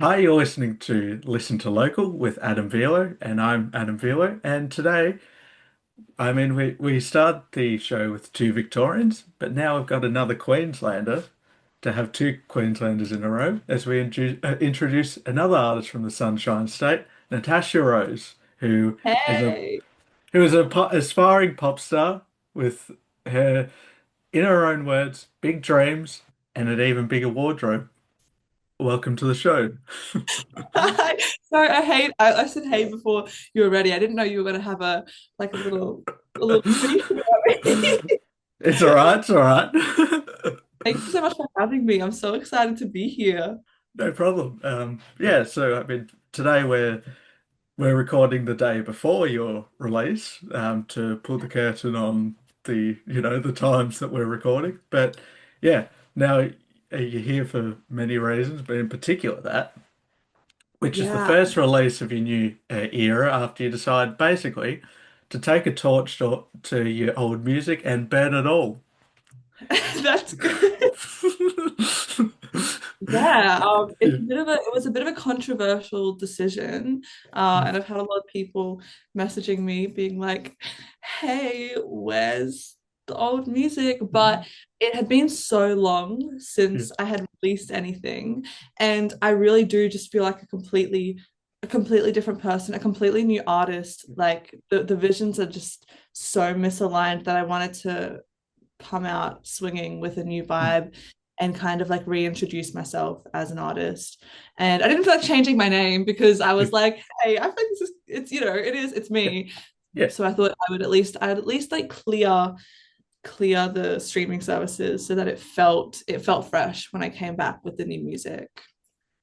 Hi, you're listening to Listen to Local with Adam Velo, and I'm Adam Velo. And today, we started the show with two Victorians, but now we've got another Queenslander to have two Queenslanders in a row as we introduce another artist from the Sunshine State, Natasha Rose, is a Hey. who is a aspiring pop star with her, in her own words, big dreams and an even bigger wardrobe. Welcome to the show. Hi. Sorry, I said hey before you were ready. I didn't know you were gonna have a little speech about me. It's all right, it's all right. Thank you so much for having me. I'm so excited to be here. No problem. Yeah, so today we're recording the day before your release, to pull the curtain on the times that we're recording. But yeah, now you're here for many reasons, but in particular that, which is the Yeah, first release of your new era after you decide basically to take a torch to your old music and burn it all. that's good. Yeah, Yeah. it was a bit of a controversial decision, and I've had a lot of people messaging me being like, "Hey, where's the old music?" But it had been so long Yeah. since I had released anything, and I really do just feel like a completely different person, a completely new artist. Like the visions are just so misaligned that I wanted to come out swinging with a new vibe and kind of like reintroduce myself as an artist. And I didn't feel like changing my name because I was like, hey, I feel like it's Yeah. me. Yeah. So I thought I'd at least like clear the streaming services so that it felt fresh when I came back with the new music.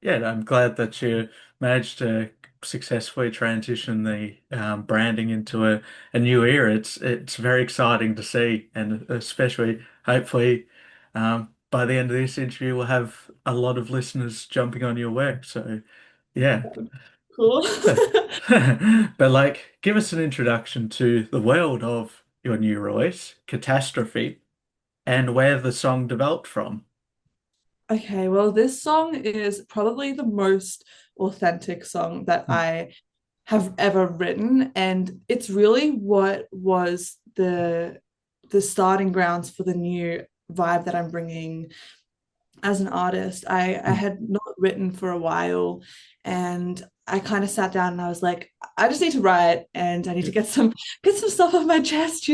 Yeah, and I'm glad that you managed to successfully transition the branding into a new era. It's very exciting to see, and especially hopefully by the end of this interview, we'll have a lot of listeners jumping on your work. So yeah, Cool. but like, give us an introduction to the world of your new release, Catastrophe, and where the song developed from. Okay, well, this song is probably the most authentic song that Hmm. I have ever written, and it's really what was the starting grounds for the new vibe that I'm bringing as an artist. I Hmm. had not written for a while, and I kind of sat down and I was like, I just need to write and I need Yeah. to get some stuff off my chest.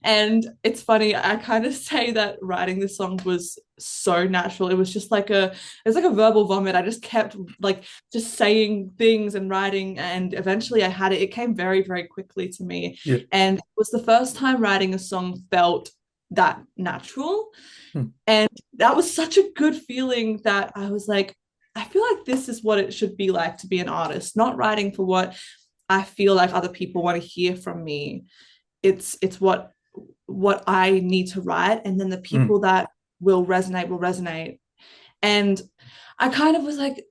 And it's funny, I kind of say that writing this song was so natural. It was just like a verbal vomit. I just kept like just saying things and writing, and eventually I had it. It came very, very quickly to me. Yeah. And it was the first time writing a song felt that natural. Hmm. And that was such a good feeling that I was like, I feel like this is what it should be like to be an artist, not writing for what I feel like other people want to hear from me. It's what I need to write, and then the Hmm. people that will resonate. And I kind of was like,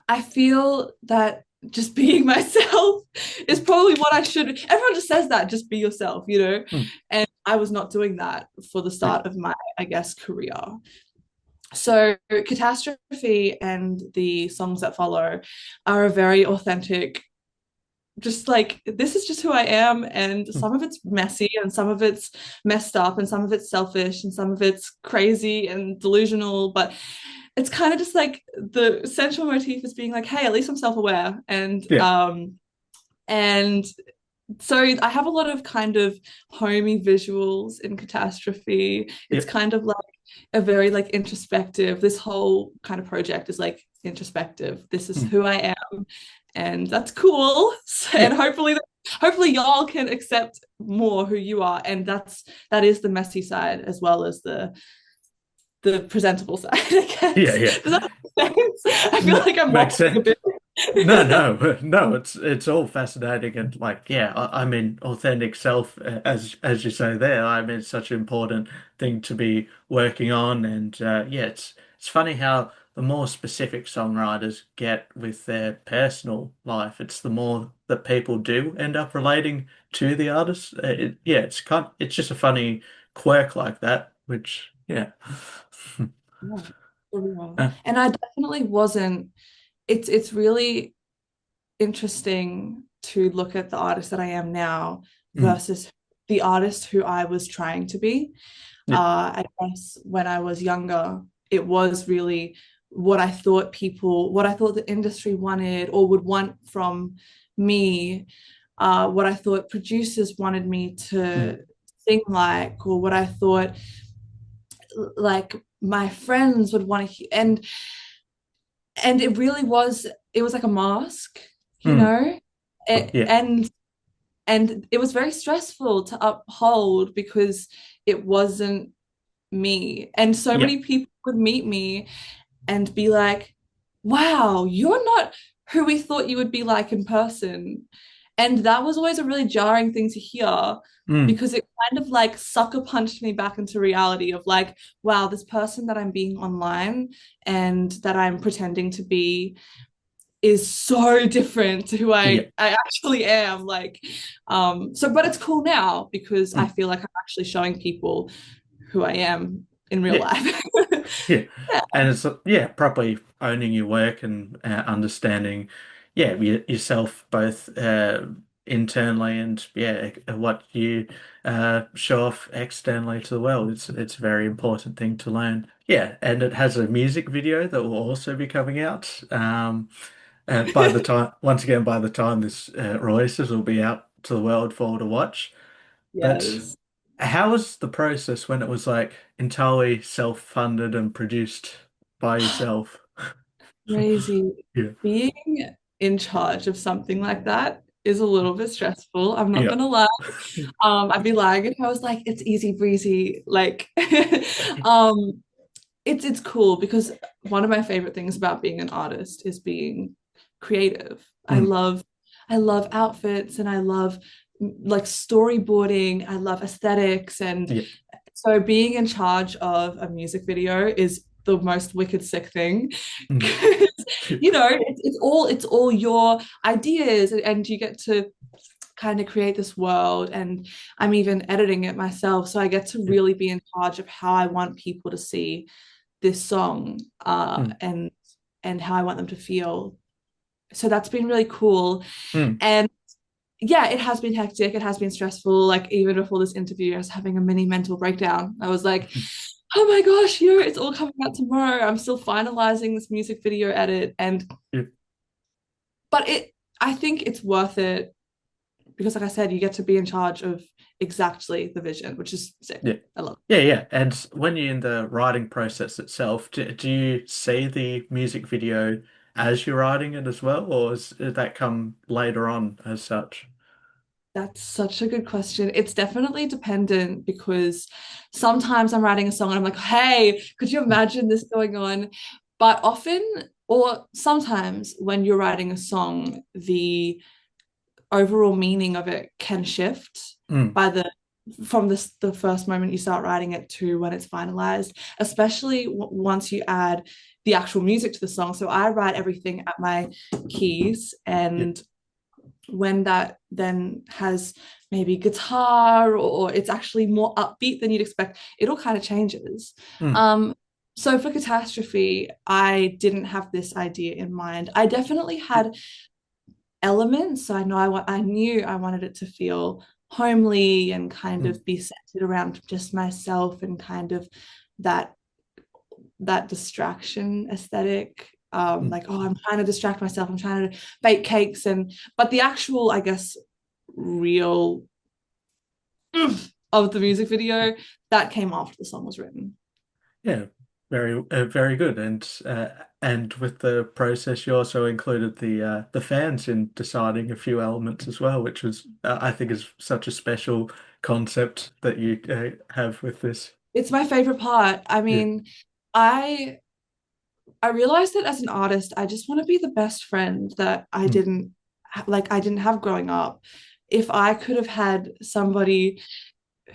I feel that just being myself is probably what I should. Everyone just says that, just be yourself. Hmm. And I was not doing that for the Yeah. start of my, I guess, career. So, Catastrophe and the songs that follow are a very authentic, just like this is just who I am. And Hmm. some of it's messy, and some of it's messed up, and some of it's selfish, and some of it's crazy and delusional. But it's kind of just like the central motif is being like, hey, at least I'm self-aware. Yeah. And so I have a lot of kind of homey visuals in Catastrophe. Yeah. It's kind of like a very like introspective. This whole kind of project is like introspective. This is Hmm. who I am, and that's cool. Yeah. And hopefully y'all can accept more who you are. And that is the messy side as well as the presentable side, I Yeah. guess. Yeah. Does that make sense? I feel No, like I'm makes waffling a sense. bit. No, no, no. It's all fascinating and like yeah. I mean, authentic self, as you say there. I mean, it's such an important thing to be working on, and yeah, it's funny how the more specific songwriters get with their personal life, it's the more that people do end up relating to the artist. Yeah, it's just a funny quirk like that, which yeah. Yeah. Yeah. Uh, And I definitely wasn't. It's really interesting to look at the artist that I am now mm, versus the artist who I was trying to be. yeah, I guess when I was younger, it was really what I thought the industry wanted or would want from me, what I thought producers wanted me mm, to sing like, or what I thought like my friends would want to hear. And it was like a mask, you mm, know? It, yeah, and it was very stressful to uphold because it wasn't me. And so yeah, many people would meet me and be like, wow, you're not who we thought you would be like in person. And that was always a really jarring thing to hear mm, because it kind of like sucker punched me back into reality of like, wow, this person that I'm being online and that I'm pretending to be is so different to who yeah, I actually am. Like, but it's cool now because I mm, feel like I'm actually showing people who I am in real yeah. life. Yeah, Yeah. and it's yeah, properly owning your work and understanding, yeah, yourself both internally and yeah, what you show off externally to the world. It's a very important thing to learn. Yeah, and it has a music video that will also be coming out. By the time, once again, by the time this releases, will be out to the world for all to watch. But Yes. how was the process when it was like entirely self-funded and produced by yourself? Crazy. Yeah. Being in charge of something like that is a little bit stressful. I'm not Yeah. gonna lie. I'd be lying if I was like, it's easy breezy. Like, um, it's cool because one of my favorite things about being an artist is being creative. Mm, I love outfits and I love like storyboarding. I love aesthetics, and yeah. so being in charge of a music video is the most wicked sick thing. Mm, 'Cause, it's all your ideas and you get to kind of create this world, and I'm even editing it myself, so I get to yeah. really be in charge of how I want people to see this song, Mm, and how I want them to feel. So that's been really cool. mm, And yeah, it has been hectic. It has been stressful. Like even before this interview, I was having a mini mental breakdown. I was like, oh my gosh, it's all coming out tomorrow. I'm still finalizing this music video edit. yeah. But I think it's worth it because like I said, you get to be in charge of exactly the vision, which is sick. Yeah. I love Yeah, yeah. And when you're in the writing process itself, do you see the music video as you're writing it as well, or does that come later on as such? That's such a good question. It's definitely dependent because sometimes I'm writing a song and I'm like, hey, could you Mm, imagine this going on? But often, or sometimes when you're writing a song, the overall meaning of it can shift mm, by the first moment you start writing it to when it's finalized, especially once you add the actual music to the song. So I write everything at my keys, yeah. and when that then has maybe guitar or it's actually more upbeat than you'd expect, it all kind of changes. Mm, Um, so for Catastrophe, I didn't have this idea in mind. I definitely yeah. had elements. So I knew I wanted it to feel homely and kind Mm, of be centered around just myself and kind of that that distraction aesthetic. mm, Like, oh, I'm trying to distract myself. I'm trying to bake cakes, but the actual, I guess, real of the music video that came after the song was written. yeah. Very good. And with the process, you also included the fans in deciding a few elements as well, which was I think is such a special concept that you have with this. It's my favorite part. I Yeah. mean, I I realized that as an artist, I just want to be the best friend that Mm, I didn't have growing up. If I could have had somebody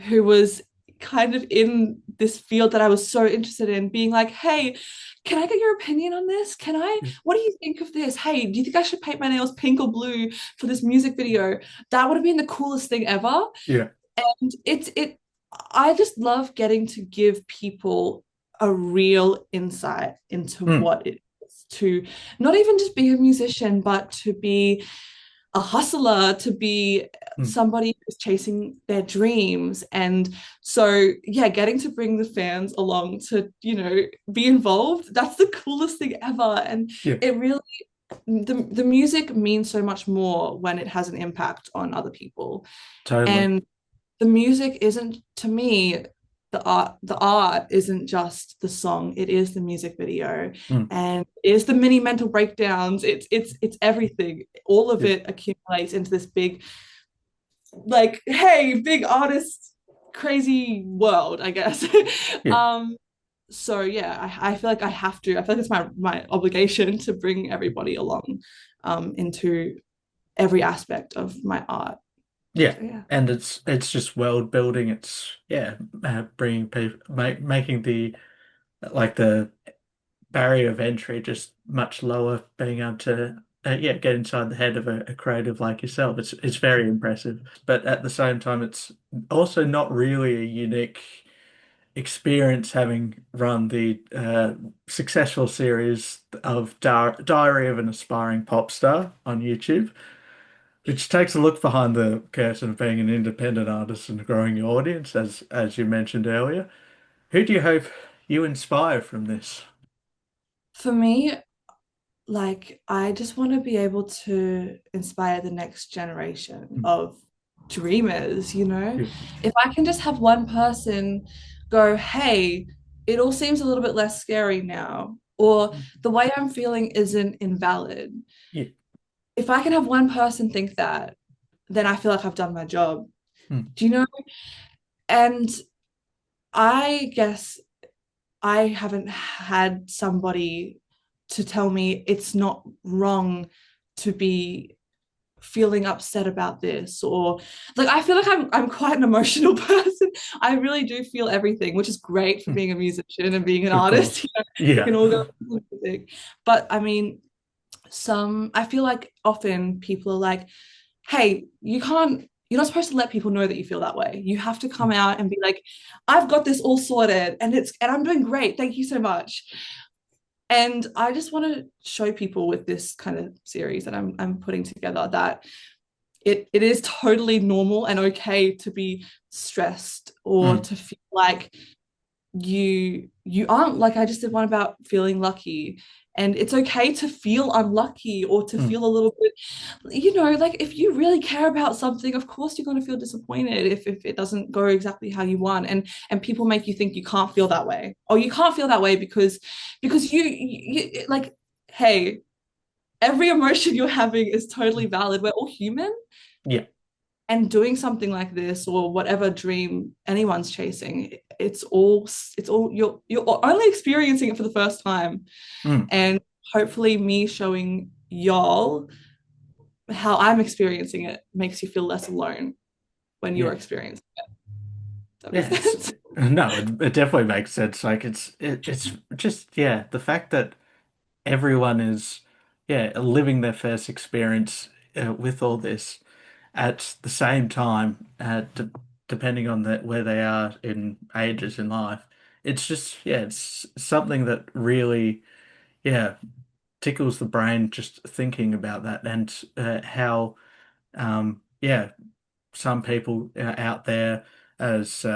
who was kind of in this field that I was so interested in, being like, hey, can I get your opinion on this? yeah. What do you think of this? Hey, do you think I should paint my nails pink or blue for this music video? That would have been the coolest thing ever. Yeah. And I just love getting to give people a real insight into Mm, what it is to not even just be a musician, but to be a hustler, to be mm, somebody who's chasing their dreams. And so, yeah, getting to bring the fans along to, be involved, that's the coolest thing ever. And yeah, it really, the music means so much more when it has an impact on other people. totally. And the music isn't, to me, the art isn't just the song, it is the music video, Mm, and it is the mini mental breakdowns, it's everything, all of yeah, it accumulates into this big, like, hey, big artist crazy world, I guess. yeah, um so yeah, I feel like I feel like it's my obligation to bring everybody along into every aspect of my art. yeah. So yeah. And it's just world building. It's yeah, bringing people, making the like the barrier of entry just much lower, being able to yeah, get inside the head of a creative like yourself. It's very impressive, but at the same time, it's also not really a unique experience having run the successful series of Diary of an Aspiring Pop Star on YouTube, which takes a look behind the curtain of being an independent artist and growing your audience, as you mentioned earlier. Who do you hope you inspire from this? For me, like, I just want to be able to inspire the next generation Mm, of dreamers, you know? yeah, If I can just have one person go, hey, it all seems a little bit less scary now, or mm, the way I'm feeling isn't invalid. yeah, If I can have one person think that, then I feel like I've done my job. mm, Do you know? And I guess I haven't had somebody to tell me it's not wrong to be feeling upset about this, or like, I feel like I'm quite an emotional person. I really do feel everything, which is great for mm, being a musician and being an of artist. course. We Yeah. can all go into music. But I mean, I feel like often people are like, hey, you're not supposed to let people know that you feel that way. You have to come Mm, out and be like, I've got this all sorted, and I'm doing great. Thank you so much. And I just want to show people with this kind of series that I'm putting together that it is totally normal and okay to be stressed or mm, to feel like you aren't, like, I just did one about feeling lucky, and it's okay to feel unlucky or to mm, feel a little bit, like, if you really care about something, of course you're going to feel disappointed if it doesn't go exactly how you want, and people make you think you can't feel that way, or you can't feel that way because you like, hey, every emotion you're having is totally valid. We're all human, yeah. and doing something like this or whatever dream anyone's chasing, it's all you're only experiencing it for the first time. Mm, And hopefully me showing y'all how I'm experiencing it makes you feel less alone when you're yeah. experiencing it. Does that make Yeah, it's sense? no, it definitely makes sense. Like it's just yeah, the fact that everyone is yeah, living their first experience with all this at the same time, depending on where they are in ages in life. It's just yeah, it's something that really yeah tickles the brain just thinking about that and how yeah some people out there as sort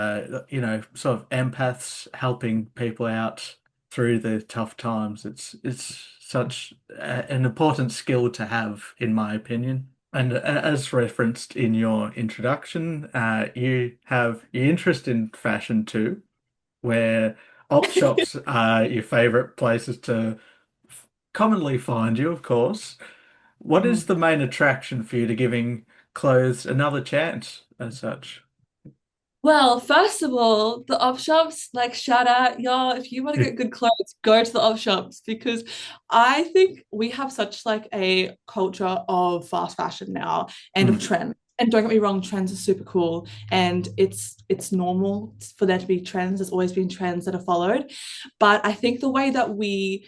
of empaths helping people out through the tough times. It's such an important skill to have, in my opinion. And as referenced in your introduction, you have your interest in fashion too, where op shops are your favorite places to commonly find you, of course. What is the main attraction for you to giving clothes another chance as such? Well, first of all, the op shops, like, shout out, y'all, if you want to Yeah. get good clothes, go to the op shops, because I think we have such like a culture of fast fashion now and of Mm, trend. And don't get me wrong, trends are super cool, and it's normal for there to be trends. There's always been trends that are followed. But I think the way that we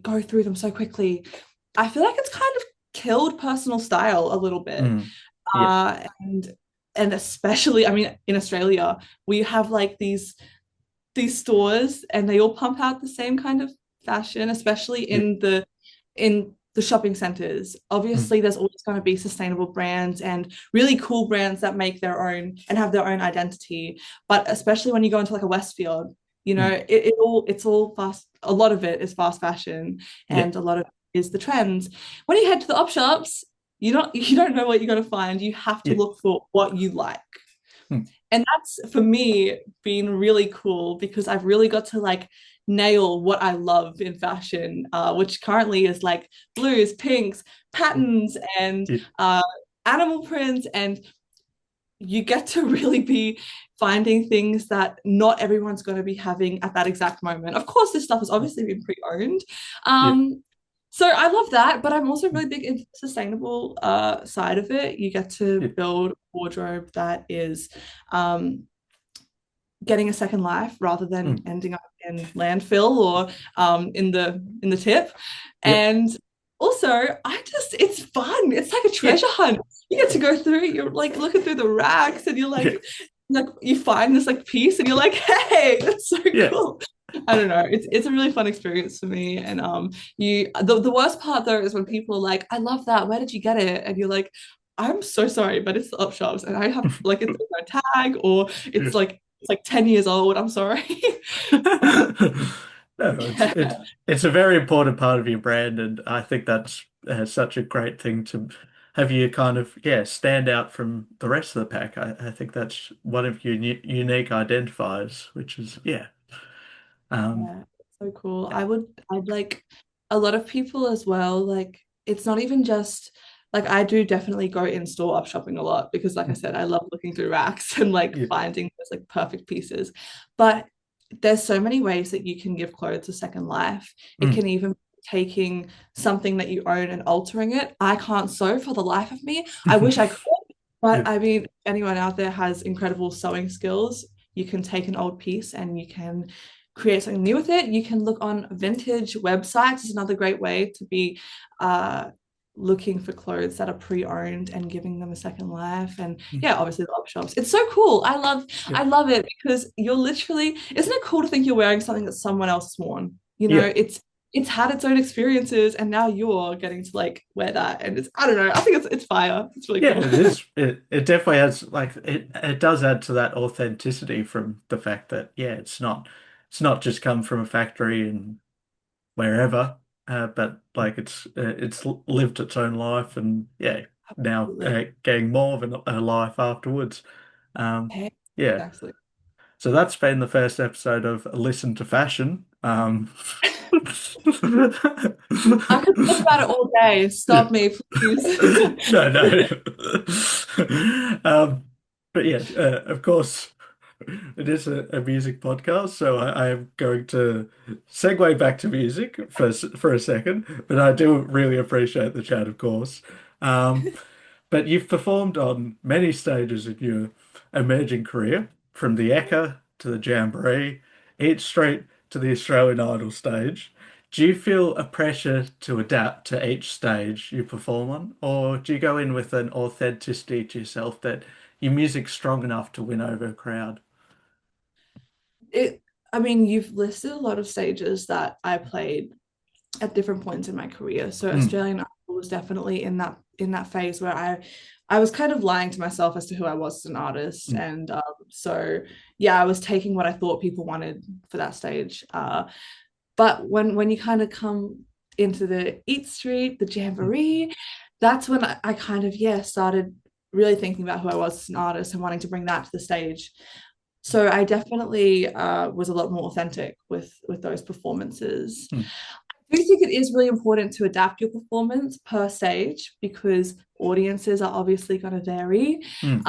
go through them so quickly, I feel like it's kind of killed personal style a little bit. mm, yeah. And especially, I mean, in Australia, we have like these these stores and they all pump out the same kind of fashion, especially Yeah. in the shopping centers. Mm. Obviously, there's always going to be sustainable brands and really cool brands that make their own and have their own identity. But especially when you go into like a Westfield, you know, Mm. it's all fast. A lot of it is fast fashion, Yeah. and a lot of it is the trends. When you head to the op shops, you don't know what you're going to find. You have to Yeah. look for what you like. Mm. And that's for me been really cool because I've really got to like nail what I love in fashion, which currently is like blues, pinks, patterns, and Yeah. animal prints. And you get to really be finding things that not everyone's going to be having at that exact moment. Of course, this stuff has obviously been pre-owned. Yeah. So I love that, but I'm also really big into the sustainable side of it. You get to Yeah. build a wardrobe that is um, getting a second life rather than Mm. ending up in landfill or in the tip. Yeah. And also, it's fun. It's like a Yeah. treasure hunt. You get to go through. You're like looking through the racks, and you're Yeah. like you find this like piece, and you're like, hey, that's so Yeah. cool. I don't know. It's a really fun experience for me. And the worst part though is when people are like, I love that. Where did you get it? And you're like, I'm so sorry, but it's the op shops, and I have like it's no tag or Yeah. it's like 10 years old. I'm sorry. No, it's a very important part of your brand, and I think that's such a great thing to have you kind of stand out from the rest of the pack. I think that's one of your unique identifiers, which is um, Yeah, so cool. yeah, I'd like a lot of people as well. Like, it's not even just like I do definitely go in store up shopping a lot because, like I mm, said, I love looking through racks and like yeah, finding those like perfect pieces. But there's so many ways that you can give clothes a second life. It mm, can even be taking something that you own and altering it. I can't sew for the life of me. I wish I could, yeah, but I mean, anyone out there has incredible sewing skills. You can take an old piece and you can create something new with it. You can look on vintage websites is another great way to be uh, looking for clothes that are pre-owned and giving them a second life. And mm, yeah, obviously the op shops. It's so cool. I love yeah, I love it because you're literally, isn't it cool to think you're wearing something that someone else has worn? You know, yeah. it's had its own experiences and now you're getting to like wear that. And it's I don't know, I think it's fire. It's really Yeah, cool. it is. It definitely has like it does add to that authenticity from the fact that it's not just come from a factory and wherever, but like it's lived its own life and now Absolutely. getting more of a life afterwards. Um, Hey, yeah, exactly. so that's been the first episode of Listen to Fashion. I could talk about it all day. Yeah. Stop me, please. No, no. But yeah, of course, it is a music podcast, so I am going to segue back to music for a second. But I do really appreciate the chat, of course. Um, but you've performed on many stages in your emerging career, from the Ekka to the Jamboree, each straight to the Australian Idol stage. Do you feel a pressure to adapt to each stage you perform on, or do you go in with an authenticity to yourself that your music's strong enough to win over a crowd? it I mean, you've listed a lot of stages that I played at different points in my career. So Mm, Australian Idol was definitely in that phase where I was kind of lying to myself as to who I was as an artist. mm, And so yeah, I was taking what I thought people wanted for that stage. But when you kind of come into the Eat Street, the mm, Jamboree, that's when I kind of started really thinking about who I was as an artist and wanting to bring that to the stage. So I definitely was a lot more authentic with those performances. mm, I do think it is really important to adapt your performance per stage because audiences are obviously going to vary, mm,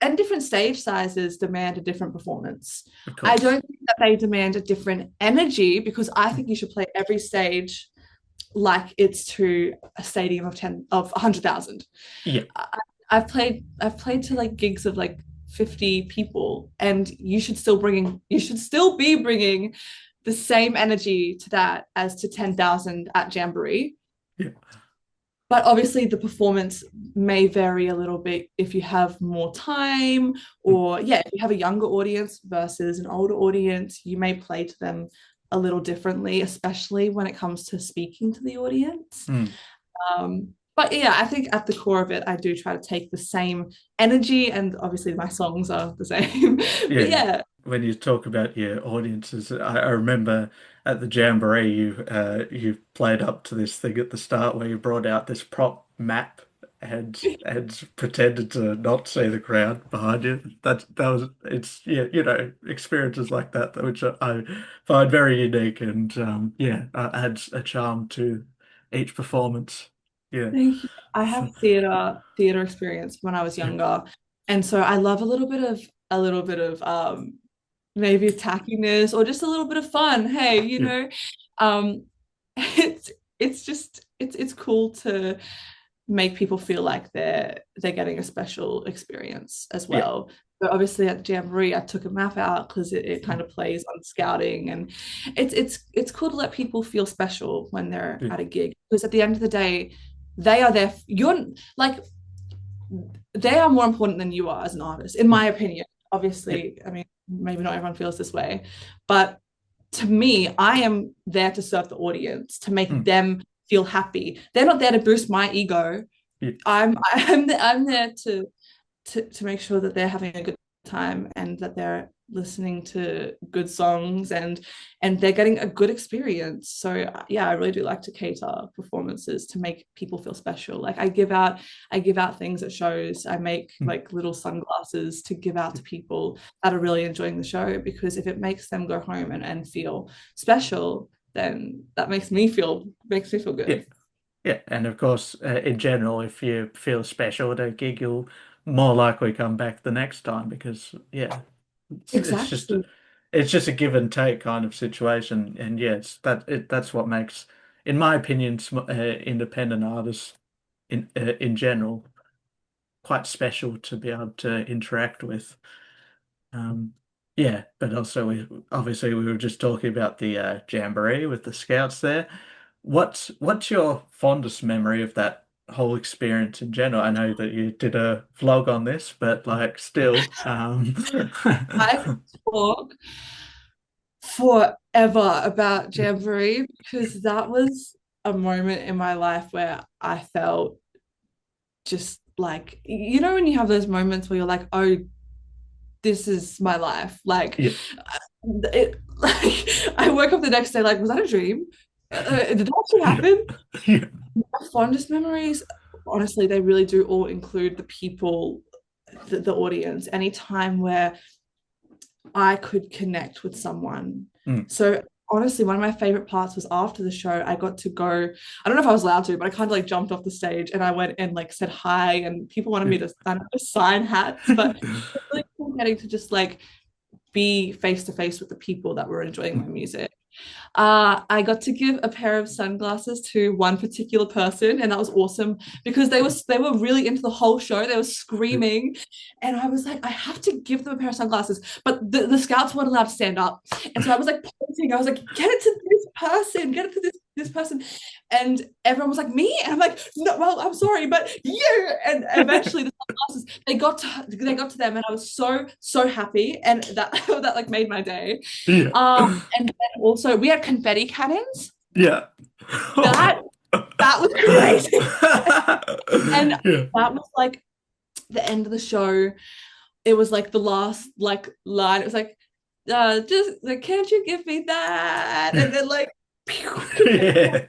and different stage sizes demand a different performance. of I course. don't think that they demand a different energy because I Mm, think you should play every stage like it's to a stadium of 100,000. yeah, I've played to like gigs of like 50 people and you should still be bringing the same energy to that as to 10,000 at Jamboree. yeah, but obviously the performance may vary a little bit if you have more time, or yeah, if you have a younger audience versus an older audience, you may play to them a little differently, especially when it comes to speaking to the audience. Mm. But yeah, I think at the core of it, I do try to take the same energy, and obviously my songs are the same. But Yeah, yeah, when you talk about your audiences, I remember at the Jamboree you played up to this thing at the start where you brought out this prop map and pretended to not see the crowd behind you. That was it's yeah, experiences like that which I find very unique and yeah, adds a charm to each performance. Yeah. thank you. I So, have theater experience when I was yeah. younger, and so I love a little bit of maybe tackiness or just a little bit of fun. Hey, Yeah. um, it's just it's cool to make people feel like they're getting a special experience as Yeah. well. But obviously at Jamboree, I took a map out because it kind of plays on scouting, and it's cool to let people feel special when they're Yeah. at a gig, because at the end of the day, they are there. You're like they are more important than you are as an artist, in Mm. my opinion. Yeah. Obviously, I mean, maybe not everyone feels this way, but to me, I am there to serve the audience, to make Mm. them feel happy. They're not there to boost my ego. Yeah. I'm there to make sure that they're having a good time and that they're listening to good songs, and they're getting a good experience. So yeah, I really do like to cater performances to make people feel special. Like I give out things at shows. I make Mm. like little sunglasses to give out to people that are really enjoying the show, because if it makes them go home and feel special, then that makes me feel Yeah. good. Yeah, and of course, in general, if you feel special at a gig, you'll more likely come back the next time because, yeah, it's just Exactly. it's just a give and take kind of situation, and yes, that's what makes, in my opinion, independent artists in general quite special to be able to interact with. Um, yeah, but also we were just talking about the jamboree with the scouts there. What's your fondest memory of that whole experience in general? I know that you did a vlog on this, but like still, I could talk forever about Jamboree, because that was a moment in my life where I felt just like, when you have those moments where you're like, oh, this is my life. Like, yeah, like I woke up the next day like, was that a dream? Did that actually yeah, happen? yeah, My fondest memories, honestly, they really do all include the people, the audience, any time where I could connect with someone. mm, So honestly, one of my favorite parts was after the show, I got to go. I don't know if I was allowed to, but I kind of like jumped off the stage and I went and like said hi, and people wanted yeah. me to, I don't know, sign hats, but it's really cool getting to just like be face to face with the people that were enjoying my music. I got to give a pair of sunglasses to one particular person, and that was awesome because they were really into the whole show. They were screaming, and I was like, I have to give them a pair of sunglasses. But the scouts weren't allowed to stand up, and so I was like pointing. I was like, get it to this person, get it to this person, and everyone was like, me, and I'm like, no, well, I'm sorry, but you. And eventually, the sunglasses they got to them, and I was so happy, and that that like made my day. Yeah. And then also we had confetti cannons. Yeah. That that was crazy. And Yeah. that was like the end of the show. It was like the last like line. It was like, just like, can't you give me that? And then like confetti. Yeah.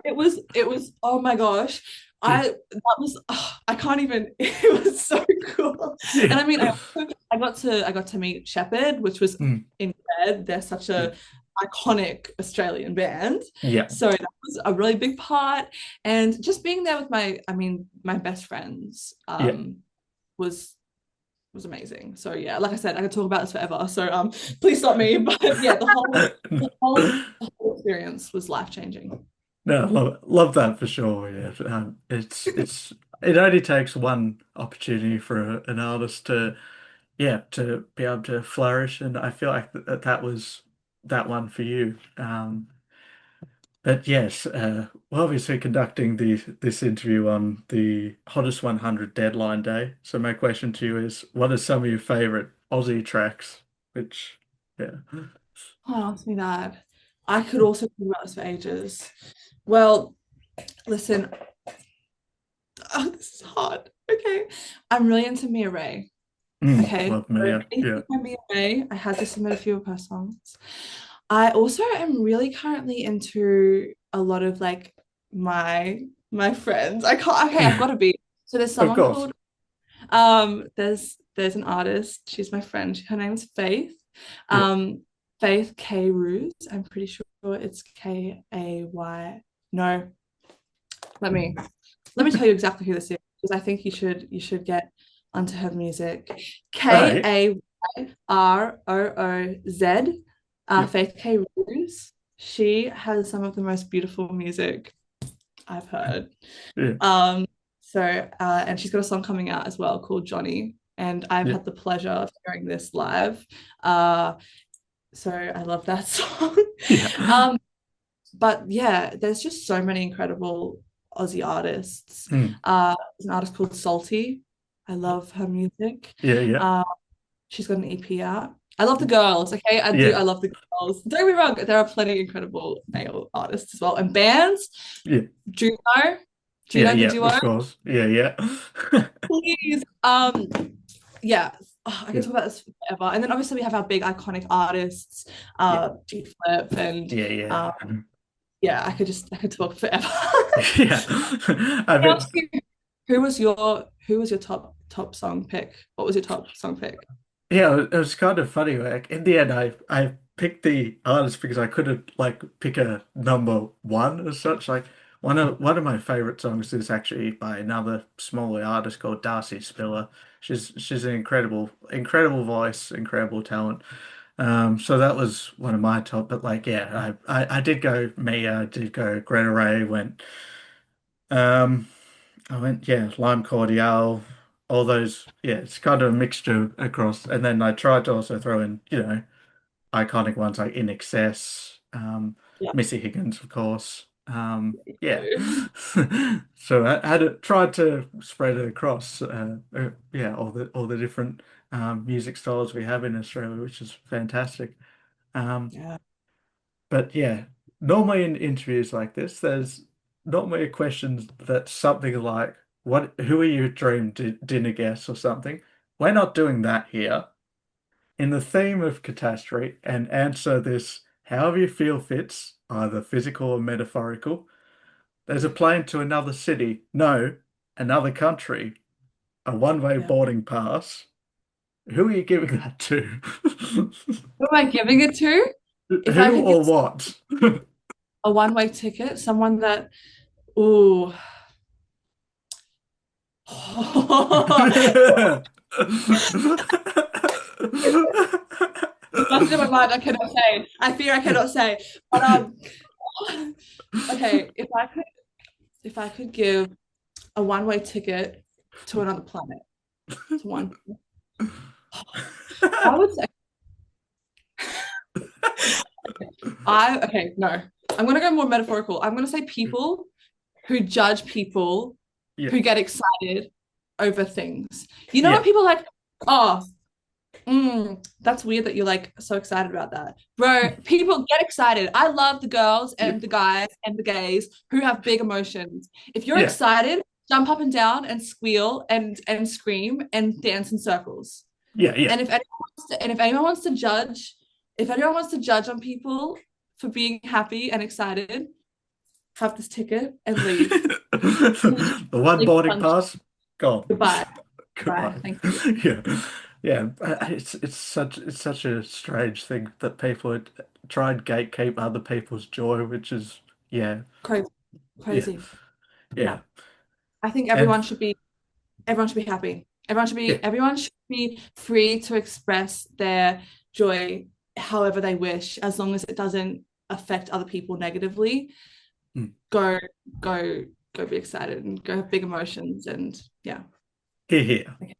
It was oh my gosh. I can't even, it was so cool. And Yeah. I mean I got to meet Shepherd, which was Mm, incredible. They're such yeah. a iconic Australian band. Yeah. So that was a really big part. And just being there with my best friends Yeah. was was amazing. So yeah, like I said, I could talk about this forever. So please stop me. But yeah, the whole experience was life changing. No, love that for sure. Yeah, it only takes one opportunity for an artist to yeah to be able to flourish, and I feel like that was that one for you. But yes, we're obviously conducting this interview on the hottest 100 deadline day. So my question to you is, what are some of your favorite Aussie tracks? Which, yeah. Oh, ask me that. I could also talk about this for ages. Well, listen, oh, this is hard. Okay. I'm really into Mia Ray. Okay. Love So Mia. Yeah. anything by Mia Ray, I had to submit a few of her songs. I also am really currently into a lot of like my friends. I can't okay, I've got to be. So there's Of someone course. called there's an artist. She's my friend. Her name's Faith. Yeah. Um, Faith K Ruse. I'm pretty sure it's Kay. No, let me let me tell you exactly who this is because I think you should get onto her music. All right. Kayroz. Yep. Faith K Ruse. She has some of the most beautiful music I've heard. Yeah. Um, and she's got a song coming out as well called Johnny, and I've Yeah. had the pleasure of hearing this live. Uh, so I love that song. Yeah. Um, but yeah, there's just so many incredible Aussie artists. Mm. There's an artist called Salty. I love her music. Yeah. Yeah. Uh, she's got an EP out. I love the girls, okay? I do. Yeah. I love the girls. Don't get me wrong, there are plenty of incredible male artists as well. And bands, Yeah. duo. Do you Yeah. know the Yeah. duo? Of course. Yeah. Yeah. Please. Yeah. Oh, I can Yeah. talk about this forever. And then obviously we have our big iconic artists, Yeah. G Flip and Yeah. Yeah. yeah, I could talk forever. Yeah. I Let me ask mean, you, who was your top song pick? What was your top song pick? yeah, it was kind of funny. Like in the end, I picked the artist because I couldn't like pick a number one as such. Like one of my favorite songs is actually by another smaller artist called Darcy Spiller. She's an incredible voice, incredible talent. So that was one of my top. But like, yeah, I did go Mia, I did go Greta Ray, um. I went, yeah, lime cordial, all those. Yeah, it's kind of a mixture across. And then I tried to also throw in, iconic ones like In Excess, Yeah. Missy Higgins, of course. Yeah. So I tried to spread it across, yeah, all the different music styles we have in Australia, which is fantastic. Um, Yeah. but yeah, normally in interviews like this, there's normally a question that's something like, who are your dream dinner guests or something? We're not doing that here. In the theme of catastrophe, and answer this however you feel fits, either physical or metaphorical. There's a plane to another city. No, another country. A one-way Yeah. boarding pass. Who are you giving that to? Who am I giving it to? If I Who could give or what? a one-way ticket, someone that, ooh. Much in my mind, I cannot say. I fear I cannot say. But okay, if I could give a one-way ticket to another planet, to one, I would say okay, no. I'm gonna go more metaphorical. I'm gonna say people who judge people Yeah, who get excited over things. You know when yeah, people are like, oh, that's weird that you're like so excited about that. Bro, people get excited. I love the girls yeah, and the guys and the gays who have big emotions. If you're yeah, excited, jump up and down and squeal and scream and dance in circles. yeah, yeah. If anyone wants to judge on people for being happy and excited, have this ticket and leave. The one Leave the boarding country. pass, gone. Goodbye. Bye. Goodbye. Thank you. Yeah, yeah. It's such a strange thing that people try and gatekeep other people's joy, which is yeah, Crazy. yeah, Crazy. yeah, Yeah. I think and everyone should be happy. yeah, Everyone should be free to express their joy however they wish, as long as it doesn't affect other people negatively. mm, Go, go, go be excited and go have big emotions and yeah. here, here, Okay.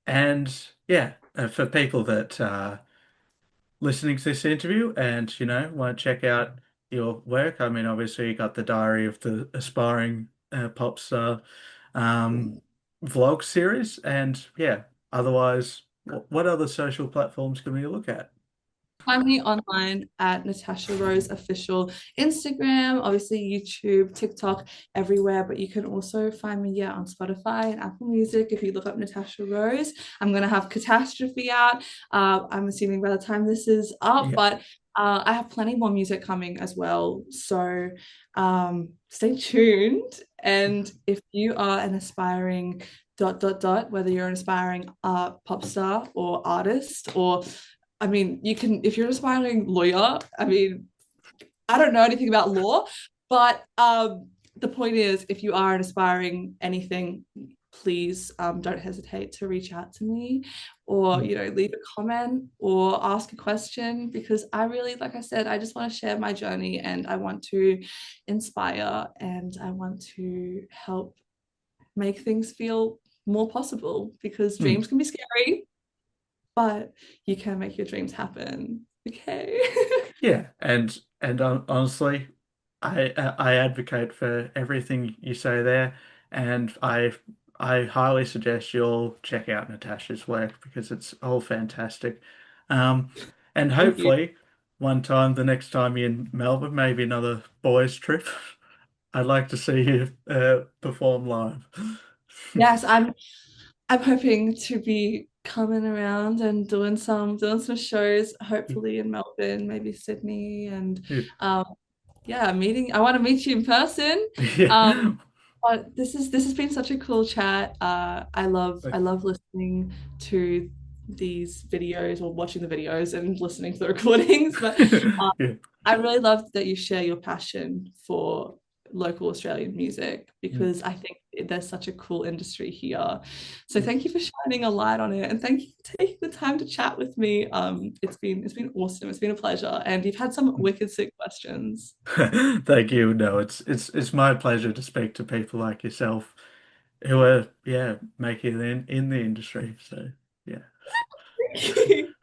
and yeah, for people that listening to this interview and want to check out your work. I mean, obviously you got the Diary of the Aspiring Pop Star um, vlog series, and yeah, otherwise, what other social platforms can we look at? Find me online at Natasha Rose Official, Instagram, obviously YouTube, TikTok, everywhere. But you can also find me, yeah, on Spotify and Apple Music if you look up Natasha Rose. I'm gonna have Catastrophe out. I'm assuming by the time this is up, Yeah. but I have plenty more music coming as well. So stay tuned. And if you are an aspiring whether you're an aspiring pop star or artist or I mean, you can, if you're an aspiring lawyer, I mean, I don't know anything about law, but the point is, if you are an aspiring anything, please don't hesitate to reach out to me or, Mm. you know, leave a comment or ask a question because I really, like I said, I just want to share my journey and I want to inspire and I want to help make things feel more possible because Mm. dreams can be scary, but you can make your dreams happen. Okay. Yeah, and honestly, I advocate for everything you say there, and I highly suggest you all check out Natasha's work because it's all fantastic. Um, and Thank you. hopefully, one time, the next time you're in Melbourne, maybe another boys' trip, I'd like to see you perform live. Yes, I'm hoping to be coming around and doing some shows, hopefully in Melbourne, maybe Sydney, and um, yeah, meeting. I want to meet you in person. Um, Yeah. but this has been such a cool chat. I love listening to these videos or watching the videos and listening to the recordings. But Yeah. I really love that you share your passion for local Australian music Mm. because I think there's such a cool industry here. So thank you for shining a light on it and thank you for taking the time to chat with me. It's been awesome. It's been a pleasure. And you've had some wicked sick questions. Thank you. No, it's my pleasure to speak to people like yourself who are, yeah, making it in the industry. So yeah. Thank you.